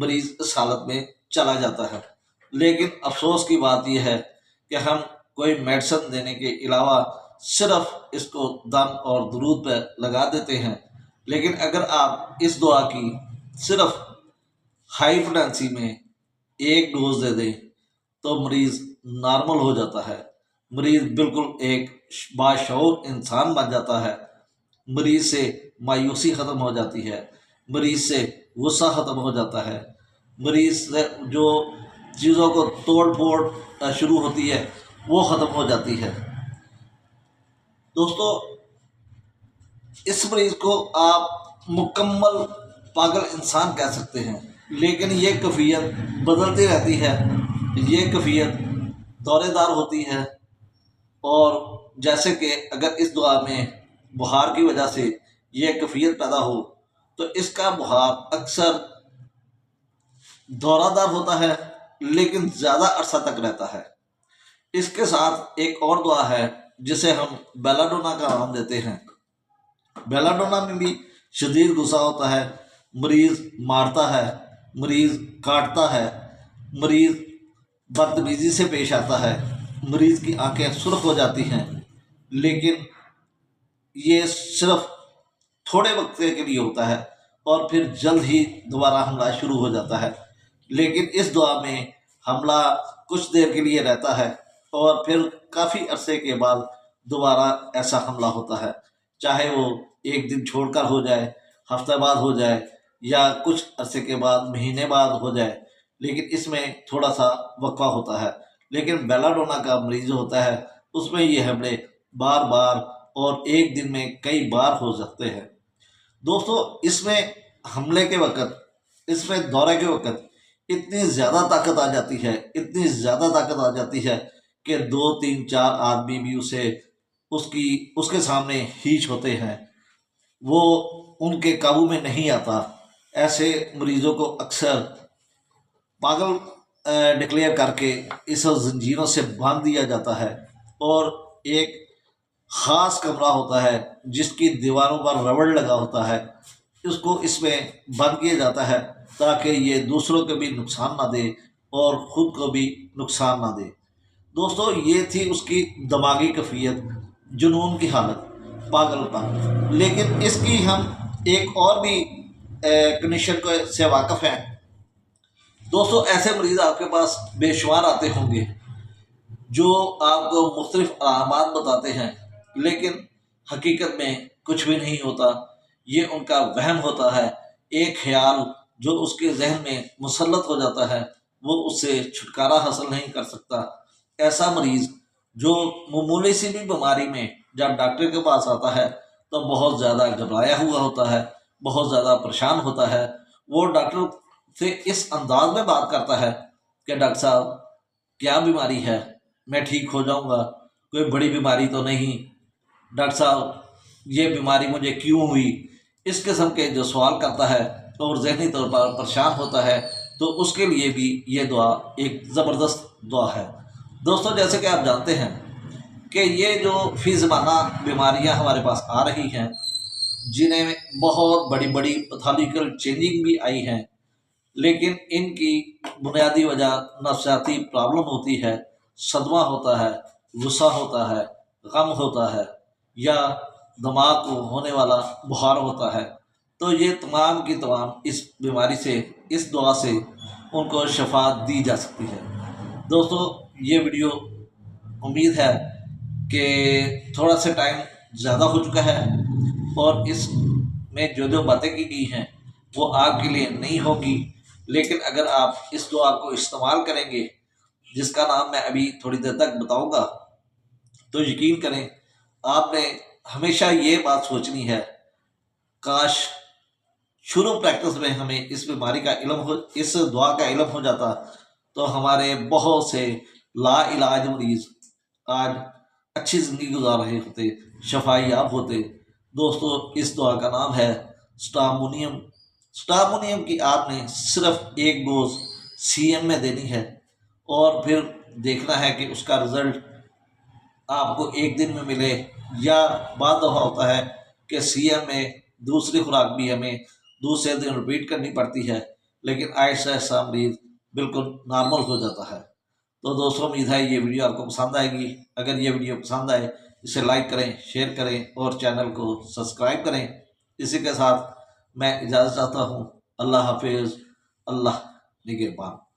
مریض اس حالت میں چلا جاتا ہے۔ لیکن افسوس کی بات یہ ہے کہ ہم کوئی میڈیسن دینے کے علاوہ صرف اس کو دم اور درود پہ لگا دیتے ہیں، لیکن اگر آپ اس دعا کی صرف ہائی فریکوینسی میں ایک ڈوز دے دیں تو مریض نارمل ہو جاتا ہے، مریض بالکل ایک باشعور انسان بن جاتا ہے، مریض سے مایوسی ختم ہو جاتی ہے، مریض سے غصہ ختم ہو جاتا ہے، مریض سے جو چیزوں کو توڑ پھوڑ شروع ہوتی ہے وہ ختم ہو جاتی ہے۔ دوستو، اس مریض کو آپ مکمل پاگل انسان کہہ سکتے ہیں، لیکن یہ کیفیت بدلتی رہتی ہے، یہ کیفیت دورے دار ہوتی ہے، اور جیسے کہ اگر اس دعا میں بخار کی وجہ سے یہ کیفیت پیدا ہو تو اس کا بخار اکثر دورہ دار ہوتا ہے لیکن زیادہ عرصہ تک رہتا ہے۔ اس کے ساتھ ایک اور دعا ہے جسے ہم بیلا ڈونا کا نام دیتے ہیں۔ بیلا ڈونا میں بھی شدید غصہ ہوتا ہے، مریض مارتا ہے، مریض کاٹتا ہے، مریض بدتمیزی سے پیش آتا ہے، مریض کی آنکھیں سرخ ہو جاتی ہیں، لیکن یہ صرف تھوڑے وقت کے لیے ہوتا ہے اور پھر جلد ہی دوبارہ حملہ شروع ہو جاتا ہے۔ لیکن اس دعا میں حملہ کچھ دیر کے لیے رہتا ہے اور پھر کافی عرصے کے بعد دوبارہ ایسا حملہ ہوتا ہے، چاہے وہ ایک دن چھوڑ کر ہو جائے، ہفتہ بعد ہو جائے، یا کچھ عرصے کے بعد مہینے بعد ہو جائے، لیکن اس میں تھوڑا سا وقفہ ہوتا ہے۔ لیکن بیلا ڈونا کا مریض جو ہوتا ہے اس میں یہ حملے بار بار اور ایک دن میں کئی بار ہو سکتے ہیں۔ دوستو، اس میں حملے کے وقت، اس میں دورے کے وقت اتنی زیادہ طاقت آ جاتی ہے، اتنی زیادہ طاقت آ جاتی ہے کہ 2 3 4 آدمی بھی اس کے سامنے ہیچ ہوتے ہیں، وہ ان کے قابو میں نہیں آتا۔ ایسے مریضوں کو اکثر پاگل ڈکلیئر کر کے اس زنجیروں سے باندھ دیا جاتا ہے، اور ایک خاص کمرہ ہوتا ہے جس کی دیواروں پر ربڑ لگا ہوتا ہے، اس کو اس میں بند کیا جاتا ہے تاکہ یہ دوسروں کو بھی نقصان نہ دے اور خود کو بھی نقصان نہ دے۔ دوستو، یہ تھی اس کی دماغی کیفیت، جنون کی حالت، پاگل پن۔ لیکن اس کی ہم ایک اور بھی کنڈیشن سے واقف ہیں۔ دوستو، ایسے مریض آپ کے پاس بے شمار آتے ہوں گے جو آپ کو مختلف علامات بتاتے ہیں، لیکن حقیقت میں کچھ بھی نہیں ہوتا، یہ ان کا وہم ہوتا ہے، ایک خیال جو اس کے ذہن میں مسلط ہو جاتا ہے، وہ اس سے چھٹکارا حاصل نہیں کر سکتا۔ ایسا مریض جو معمولی سی بھی بیماری میں جب ڈاکٹر کے پاس آتا ہے تو بہت زیادہ گھبرایا ہوا ہوتا ہے، بہت زیادہ پریشان ہوتا ہے، وہ ڈاکٹر سے اس انداز میں بات کرتا ہے کہ ڈاکٹر صاحب کیا بیماری ہے، میں ٹھیک ہو جاؤں گا، کوئی بڑی بیماری تو نہیں، ڈاکٹر صاحب یہ بیماری مجھے کیوں ہوئی، اس قسم کے جو سوال کرتا ہے اور ذہنی طور پر پریشان ہوتا ہے، تو اس کے لیے بھی یہ دعا ایک زبردست دعا ہے۔ دوستو، جیسے کہ آپ جانتے ہیں کہ یہ جو فی زمانہ بیماریاں ہمارے پاس آ رہی ہیں، جنہیں میں بہت بڑی بڑی پیتھولوجیکل چینجنگ بھی آئی ہیں، لیکن ان کی بنیادی وجہ نفسیاتی پرابلم ہوتی ہے، صدمہ ہوتا ہے، غصہ ہوتا ہے، غم ہوتا ہے، یا دماغ کو ہونے والا بخار ہوتا ہے۔ تو یہ تمام کی تمام اس بیماری سے، اس دعا سے ان کو شفا دی جا سکتی ہے۔ دوستو، یہ ویڈیو امید ہے کہ تھوڑا سا ٹائم زیادہ ہو چکا ہے، اور اس میں جو جو باتیں کی گئی ہیں وہ آپ کے لیے نہیں ہوگی، لیکن اگر آپ اس دعا کو استعمال کریں گے، جس کا نام میں ابھی تھوڑی دیر تک بتاؤں گا، تو یقین کریں آپ نے ہمیشہ یہ بات سوچنی ہے، کاش شروع پریکٹس میں ہمیں اس بیماری کا علم ہو، اس دعا کا علم ہو جاتا، تو ہمارے بہت سے لا علاج مریض آج اچھی زندگی گزار رہے ہوتے، شفا یاب ہوتے۔ دوستو، اس دعا کا نام ہے سٹامونیم۔ سٹامونیم کی آپ نے صرف ایک ڈوز CM میں دینی ہے، اور پھر دیکھنا ہے کہ اس کا رزلٹ آپ کو ایک دن میں ملے، یا بعض دفعہ ہوتا ہے کہ CM میں دوسری خوراک بھی ہمیں دوسرے دن رپیٹ کرنی پڑتی ہے، لیکن آہستہ آہستہ مریض بالکل نارمل ہو جاتا ہے۔ تو دوستوں امید ہے یہ ویڈیو آپ کو پسند آئے گی۔ اگر یہ ویڈیو پسند آئے اسے لائک کریں، شیئر کریں اور چینل کو سبسکرائب کریں۔ اسی کے ساتھ میں اجازت چاہتا ہوں۔ اللہ حافظ، اللہ نگہبان۔